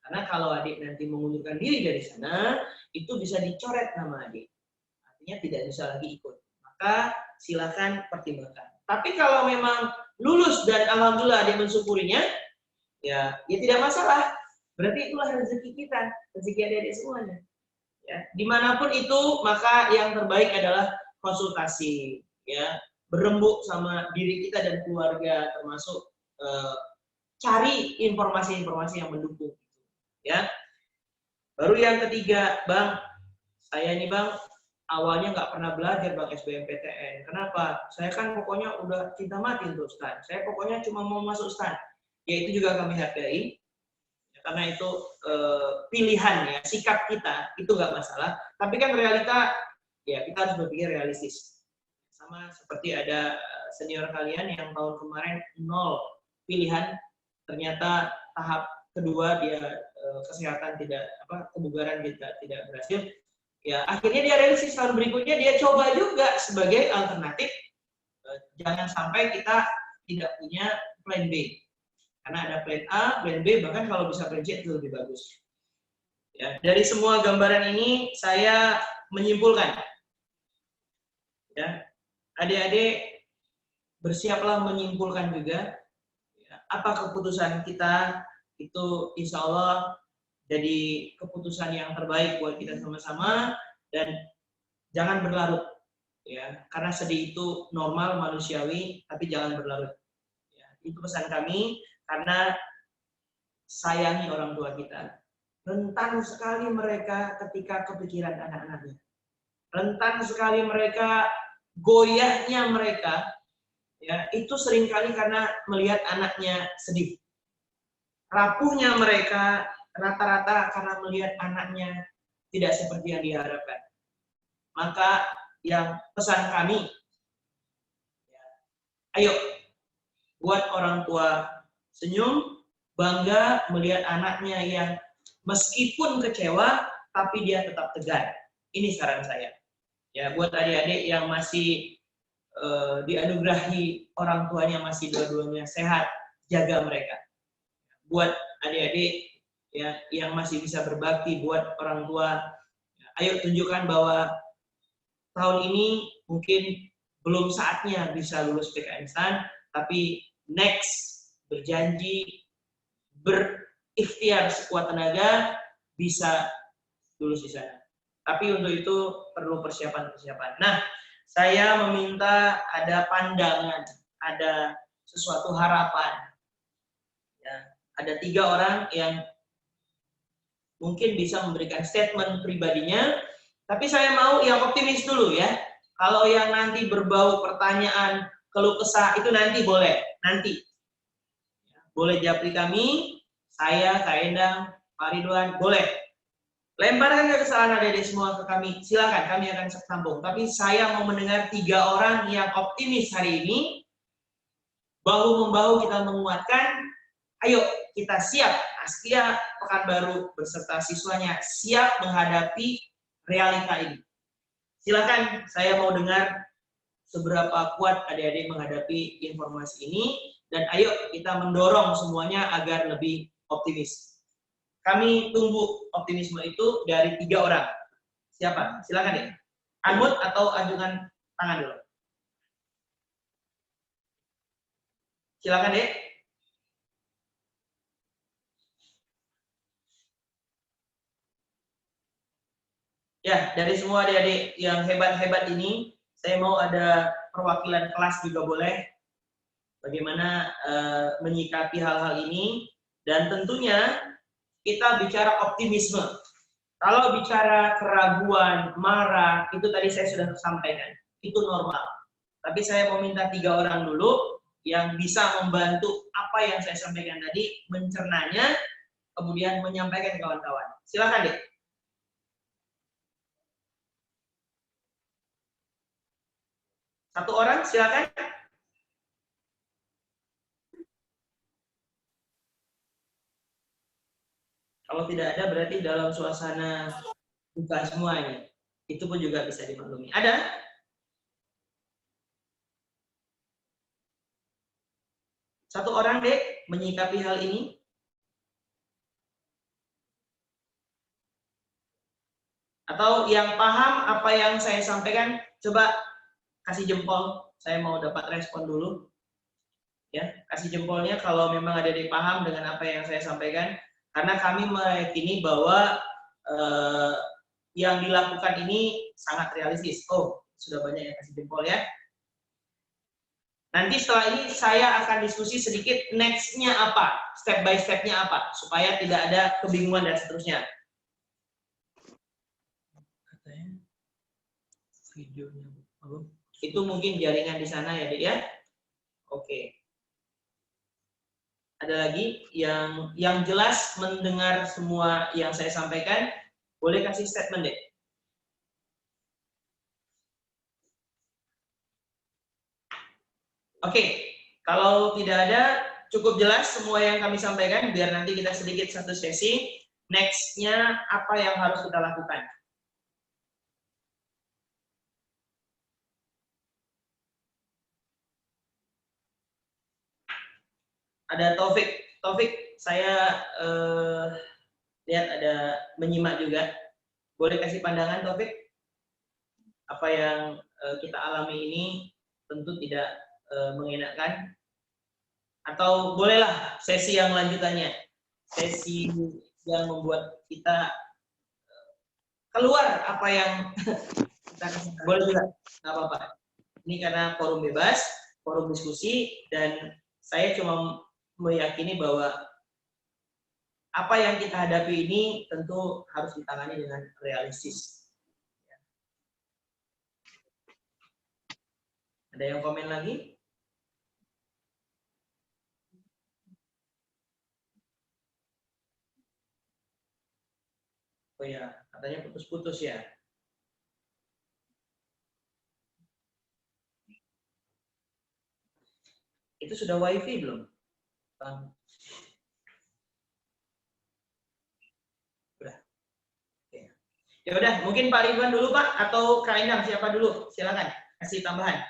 Karena kalau adik nanti mengundurkan diri dari sana, itu bisa dicoret nama adik. Artinya tidak bisa lagi ikut. Maka silakan pertimbangkan. Tapi kalau memang lulus dan alhamdulillah dia mensyukurinya, ya tidak masalah. Berarti itulah rezeki kita, rezeki adik-adik semuanya. Ya, dimanapun itu, maka yang terbaik adalah konsultasi, ya, berembuk sama diri kita dan keluarga, termasuk cari informasi-informasi yang mendukung, ya. Baru yang ketiga, Bang, saya ini Bang awalnya nggak pernah belajar Bang SBMPTN. Kenapa? Saya kan pokoknya udah cinta mati untuk STAN. Saya pokoknya cuma mau masuk STAN. Ya itu juga kami hargai. Karena itu pilihan ya, sikap kita itu nggak masalah. Tapi kan realita, ya kita harus berpikir realistis. Sama seperti ada senior kalian yang tahun kemarin 0 pilihan, ternyata tahap kedua dia kesehatan kebugaran tidak berhasil. Ya, akhirnya dia realistis tahun berikutnya dia coba juga sebagai alternatif. Jangan sampai kita tidak punya plan B. Karena ada plan A, plan B, bahkan kalau bisa plan C itu lebih bagus. Ya, dari semua gambaran ini saya menyimpulkan. Ya, adik-adik bersiaplah menyimpulkan juga ya, apa keputusan kita itu insya Allah jadi keputusan yang terbaik buat kita sama-sama dan jangan berlarut ya karena sedih itu normal manusiawi tapi jangan berlarut ya, itu pesan kami karena sayangi orang tua kita. Rentan sekali mereka ketika kepikiran anak-anaknya, rentan sekali mereka, goyahnya mereka ya itu seringkali karena melihat anaknya sedih, rapuhnya mereka rata-rata karena melihat anaknya tidak seperti yang diharapkan. Maka yang pesan kami, ya, ayo buat orang tua senyum, bangga melihat anaknya yang meskipun kecewa, tapi dia tetap tegar. Ini saran saya. Ya, buat adik-adik yang masih dianugerahi orang tuanya masih dua-duanya sehat, jaga mereka. Buat adik-adik ya, yang masih bisa berbakti buat orang tua, ayo tunjukkan bahwa tahun ini mungkin belum saatnya bisa lulus PKN STAN, tapi next berjanji, berikhtiar sekuat tenaga bisa lulus di sana. Tapi untuk itu perlu persiapan-persiapan. Nah, saya meminta ada pandangan, ada sesuatu harapan. Ya, ada 3 orang yang mungkin bisa memberikan statement pribadinya, tapi saya mau yang optimis dulu ya. Kalau yang nanti berbau pertanyaan, keluh kesah itu nanti boleh, nanti. Boleh japri kami, saya, Kak Endang, Pak Ridwan, boleh. Lemparkan kesalahan adik-adik semua ke kami, silakan, kami akan sambung. Tapi saya mau mendengar 3 orang yang optimis hari ini, bahu-membahu kita menguatkan, ayo kita siap, Astia Pekanbaru beserta siswanya siap menghadapi realita ini. Silakan, saya mau dengar seberapa kuat adik-adik menghadapi informasi ini, dan ayo kita mendorong semuanya agar lebih optimis. Kami tunggu optimisme itu dari 3 orang. Siapa? Silakan ya. Unmute atau ajukan tangan dulu. Silakan deh. Ya, dari semua adik-adik yang hebat-hebat ini, saya mau ada perwakilan kelas juga boleh. Bagaimana menyikapi hal-hal ini, dan tentunya kita bicara optimisme. Kalau bicara keraguan, marah, itu tadi saya sudah sampaikan, itu normal. Tapi saya mau minta 3 orang dulu yang bisa membantu apa yang saya sampaikan tadi, mencernanya, kemudian menyampaikan ke kawan-kawan. Silakan deh. Satu orang, silakan. Kalau tidak ada berarti dalam suasana buka semuanya. Itu pun juga bisa dimaklumi. Ada? Satu orang deh menyikapi hal ini. Atau yang paham apa yang saya sampaikan, coba kasih jempol. Saya mau dapat respon dulu. Ya, kasih jempolnya kalau memang ada yang paham dengan apa yang saya sampaikan. Karena kami meyakini bahwa yang dilakukan ini sangat realistis. Oh, sudah banyak yang kasih jempol ya. Nanti setelah ini saya akan diskusi sedikit next-nya apa, step by step-nya apa, supaya tidak ada kebingungan dan seterusnya. Katanya videonya itu mungkin jaringan di sana ya, Dik ya. Oke. Ada lagi yang jelas mendengar semua yang saya sampaikan, boleh kasih statement deh. Oke, kalau tidak ada, cukup jelas semua yang kami sampaikan, biar nanti kita sedikit satu sesi. Next-nya apa yang harus kita lakukan? Ada Taufik. Taufik, saya lihat ada menyimak juga. Boleh kasih pandangan, Taufik? Apa yang kita alami ini tentu tidak mengenakan. Atau bolehlah sesi yang lanjutannya. Sesi yang membuat kita keluar apa yang kita rasakan. Boleh juga, nggak apa-apa. Ini karena forum bebas, forum diskusi, dan saya cuma meyakini bahwa apa yang kita hadapi ini tentu harus ditangani dengan realistis. Ada yang komen lagi? Oh ya, katanya putus-putus ya. Itu sudah wifi belum? Bang. Udah. Oke. Ya udah, mungkin Pak Ridwan dulu Pak, atau Kak Endang, siapa dulu? Silakan kasih tambahan.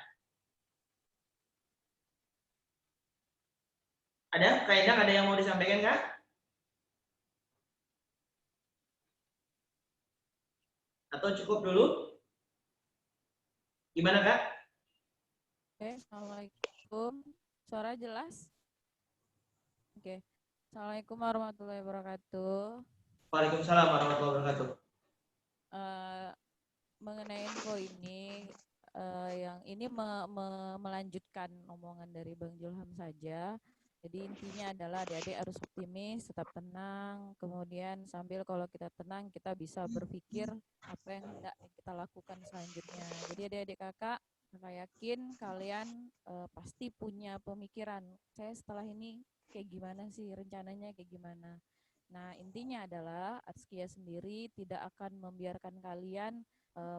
Ada? Kak Endang ada yang mau disampaikan Kak? Atau cukup dulu? Gimana Kak? Oke, Assalamualaikum. Suara jelas? Oke. Assalamualaikum warahmatullahi wabarakatuh. Waalaikumsalam warahmatullahi wabarakatuh. Mengenai info ini, yang ini melanjutkan omongan dari Bang Julham saja. Jadi intinya adalah adik-adik harus optimis, tetap tenang. Kemudian sambil kalau kita tenang, kita bisa berpikir apa yang hendak kita lakukan selanjutnya. Jadi adik-adik kakak yakin kalian pasti punya pemikiran. Saya setelah ini kayak gimana sih, rencananya kayak gimana. Nah intinya adalah Atskia sendiri tidak akan membiarkan kalian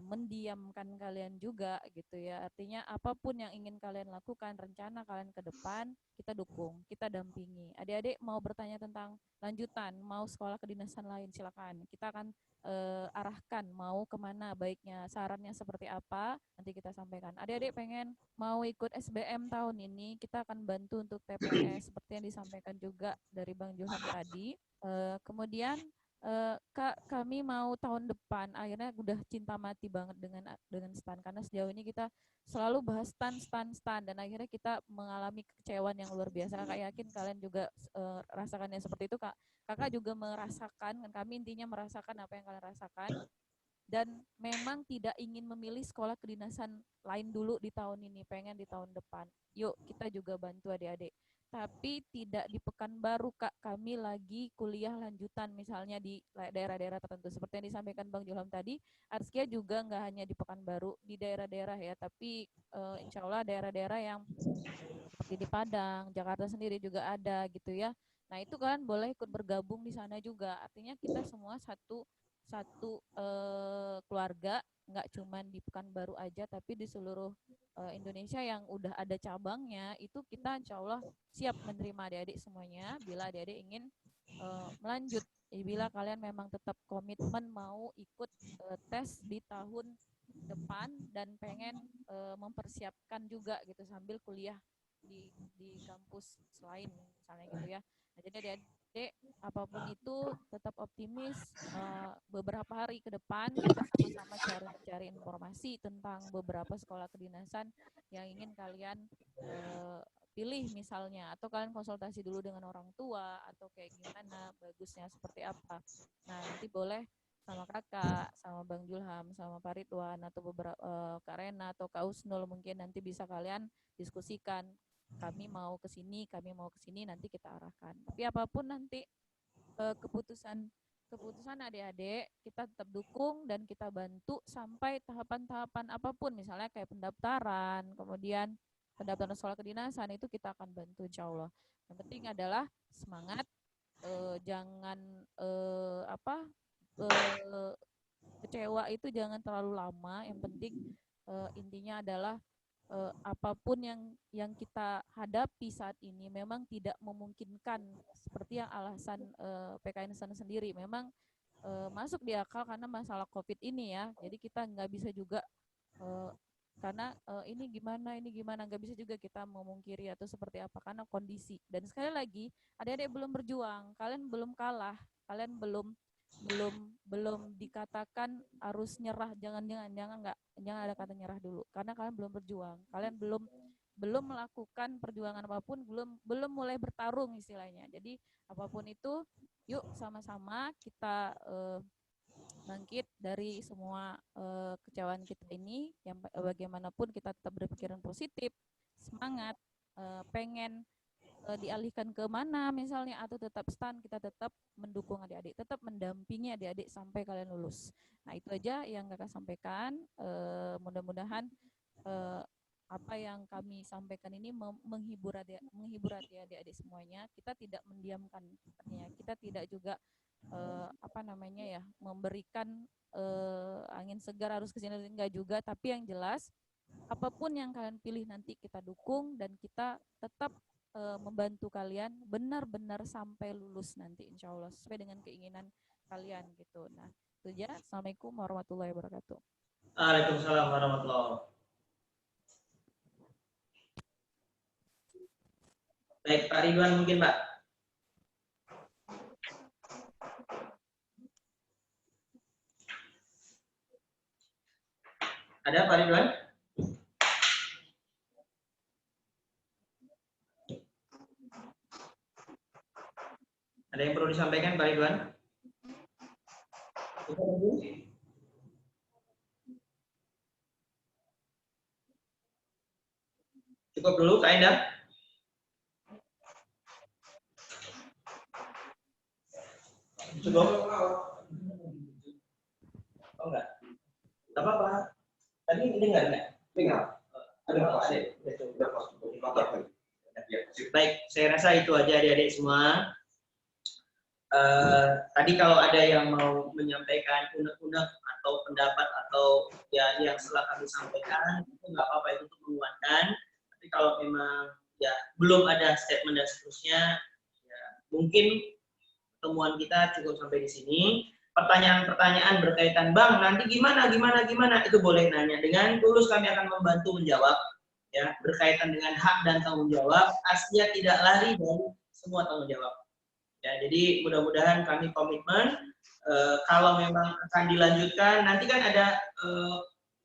mendiamkan kalian juga gitu ya. Artinya apapun yang ingin kalian lakukan, rencana kalian ke depan, kita dukung, kita dampingi. Adik-adik mau bertanya tentang lanjutan, mau sekolah kedinasan lain, silakan. Kita akan arahkan mau kemana baiknya, sarannya seperti apa, nanti kita sampaikan. Adik-adik pengen mau ikut SBM tahun ini, kita akan bantu untuk TPS, seperti yang disampaikan juga dari Bang Julham tadi. Kemudian Kak, kami mau tahun depan, akhirnya udah cinta mati banget dengan stan, karena sejauh ini kita selalu bahas stan, dan akhirnya kita mengalami kekecewaan yang luar biasa. Kakak yakin kalian juga rasakannya seperti itu, Kak. Kakak juga merasakan, dan kami intinya merasakan apa yang kalian rasakan, dan memang tidak ingin memilih sekolah kedinasan lain dulu di tahun ini, pengen di tahun depan. Yuk, kita juga bantu adik-adik. Tapi tidak di Pekanbaru, Kak. Kami lagi kuliah lanjutan misalnya di daerah-daerah tertentu. Seperti yang disampaikan Bang Julham tadi, Arskia juga nggak hanya di Pekanbaru, di daerah-daerah ya. Tapi insya Allah daerah-daerah yang seperti di Padang, Jakarta sendiri juga ada gitu ya. Nah itu kan boleh ikut bergabung di sana juga. Artinya kita semua satu keluarga, nggak cuma di Pekanbaru aja, tapi di seluruh Indonesia yang udah ada cabangnya, itu kita insya Allah siap menerima adik-adik semuanya bila adik-adik ingin melanjut. Bila kalian memang tetap komitmen mau ikut tes di tahun depan dan pengen mempersiapkan juga gitu sambil kuliah di kampus lain misalnya gitu ya. Nah, jadi adik-adik apapun itu tetap optimis. Beberapa hari ke depan kita sama-sama cari informasi tentang beberapa sekolah kedinasan yang ingin kalian pilih misalnya, atau kalian konsultasi dulu dengan orang tua atau kayak gimana bagusnya seperti apa. Nah nanti boleh sama kakak, sama Bang Julham, sama Pak Ridwan, atau beberapa Kak Rena atau Kak Usnul mungkin nanti bisa kalian diskusikan. Kami mau ke sini, nanti kita arahkan. Tapi apapun nanti keputusan adik-adik, kita tetap dukung dan kita bantu sampai tahapan-tahapan apapun, misalnya kayak pendaftaran, kemudian pendaftaran sekolah kedinasan, itu kita akan bantu insya Allah. Yang penting adalah semangat, jangan kecewa itu jangan terlalu lama. Yang penting intinya adalah apapun yang kita hadapi saat ini memang tidak memungkinkan seperti yang alasan PKN sendiri memang masuk di akal karena masalah COVID ini ya. Jadi kita nggak bisa juga karena ini gimana nggak bisa juga kita memungkiri atau seperti apa karena kondisi. Dan sekali lagi adik-adik belum berjuang, kalian belum kalah, kalian belum dikatakan harus nyerah. Jangan ada kata nyerah dulu karena kalian belum berjuang, kalian belum melakukan perjuangan apapun, belum mulai bertarung istilahnya. Jadi apapun itu, yuk sama-sama kita bangkit dari semua kecewaan kita ini. Yang bagaimanapun kita tetap berpikiran positif, semangat, pengen dialihkan ke mana misalnya, atau tetap stand, kita tetap mendukung adik-adik, tetap mendampingi adik-adik sampai kalian lulus. Nah itu aja yang kakak sampaikan. Mudah-mudahan apa yang kami sampaikan ini menghibur adik-adik semuanya. Kita tidak mendiamkan, kita tidak juga memberikan angin segar harus kesini, enggak juga. Tapi yang jelas apapun yang kalian pilih nanti kita dukung dan kita tetap membantu kalian benar-benar sampai lulus nanti insya Allah sesuai dengan keinginan kalian gitu. Nah itu aja. Assalamualaikum warahmatullahi wabarakatuh. Waalaikumsalam warahmatullahi wabarakatuh. Baik, Pak Ridwan mungkin Pak. Ada Pak Ridwan? disampaikan Pak Ridwan? Cukup dulu Kak Endang? Cukup? Oh enggak? Enggak apa-apa. Tadi dengar enggak? Dengar. Ada Baik, saya rasa itu aja adik-adik semua. Tadi kalau ada yang mau menyampaikan unek-unek atau pendapat atau ya yang setelah kami sampaikan itu nggak apa-apa, itu untuk menguatkan. Tapi kalau memang ya belum ada statement dan seterusnya, ya mungkin pertemuan kita cukup sampai di sini. Pertanyaan-pertanyaan berkaitan Bang nanti gimana itu boleh nanya, dengan tulus kami akan membantu menjawab ya, berkaitan dengan hak dan tanggung jawab. Aslia tidak lari dari semua tanggung jawab. Ya, jadi mudah-mudahan kami komitmen kalau memang akan dilanjutkan, nanti kan ada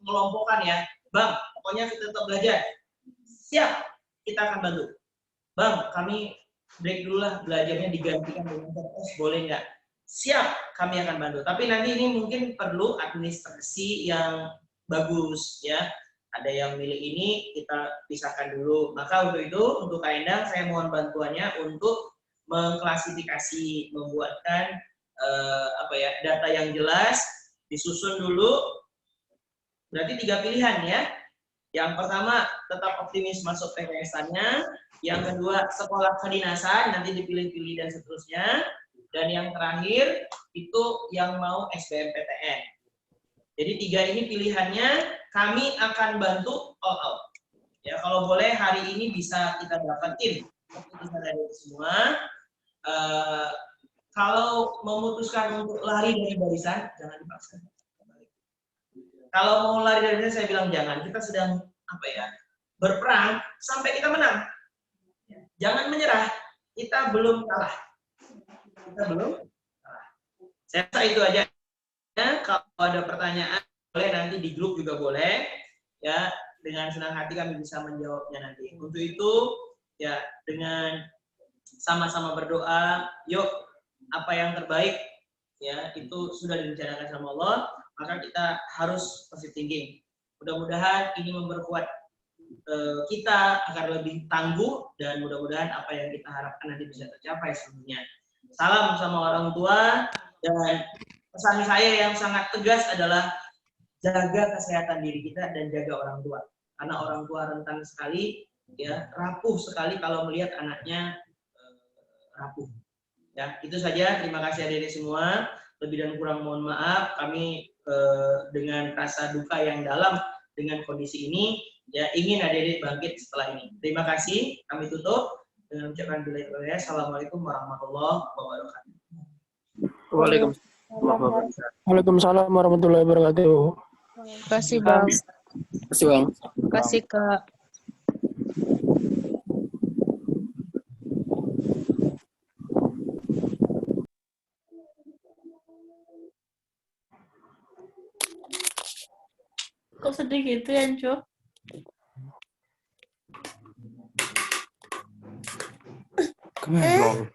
mengelompokkan ya, Bang, pokoknya kita tetap belajar. Siap, kita akan bantu. Bang, kami break dulu lah, belajarnya digantikan dengan TPS, boleh nggak? Siap, kami akan bantu. Tapi nanti ini mungkin perlu administrasi yang bagus ya. Ada yang milih ini, kita pisahkan dulu. Maka untuk itu, untuk Kak Endang, saya mohon bantuannya untuk mengklasifikasi, membuatkan data yang jelas, disusun dulu. Berarti 3 pilihan ya. Yang pertama, tetap optimis masuk PKS-nya. Yang kedua, sekolah kedinasan, nanti dipilih-pilih dan seterusnya. Dan yang terakhir, itu yang mau SBMPTN. Jadi 3 ini pilihannya, kami akan bantu all out. Ya, kalau boleh hari ini bisa kita dapetin keputusan dari semua. Kalau memutuskan untuk lari dari barisan, jangan dipaksa. Kalau mau lari dari barisan, saya bilang jangan. Kita sedang berperang sampai kita menang. Jangan menyerah. Kita belum kalah. Saya rasa itu aja. Kalau ada pertanyaan, boleh nanti di grup juga boleh. Ya, dengan senang hati kami bisa menjawabnya nanti. Untuk itu, ya dengan sama-sama berdoa, yuk apa yang terbaik ya itu sudah direncanakan sama Allah, maka kita harus positive thinking. Mudah-mudahan ini memperkuat kita agar lebih tangguh, dan mudah-mudahan apa yang kita harapkan nanti bisa tercapai sebenarnya. Salam sama orang tua, dan pesan saya yang sangat tegas adalah jaga kesehatan diri kita dan jaga orang tua. Karena orang tua rentan sekali, ya rapuh sekali kalau melihat anaknya rapuh. Ya, itu saja. Terima kasih adik-adik semua. Lebih dan kurang mohon maaf. Kami dengan rasa duka yang dalam dengan kondisi ini, ya ingin adik-adik bangkit setelah ini. Terima kasih. Kami tutup dengan ucapan billahi. Assalamualaikum warahmatullahi wabarakatuh. Waalaikumsalam warahmatullahi wabarakatuh. Terima kasih Bang. Terima kasih Bang. Terima kasih Kak. Kok sedih gitu ya, Cuk? Kemana?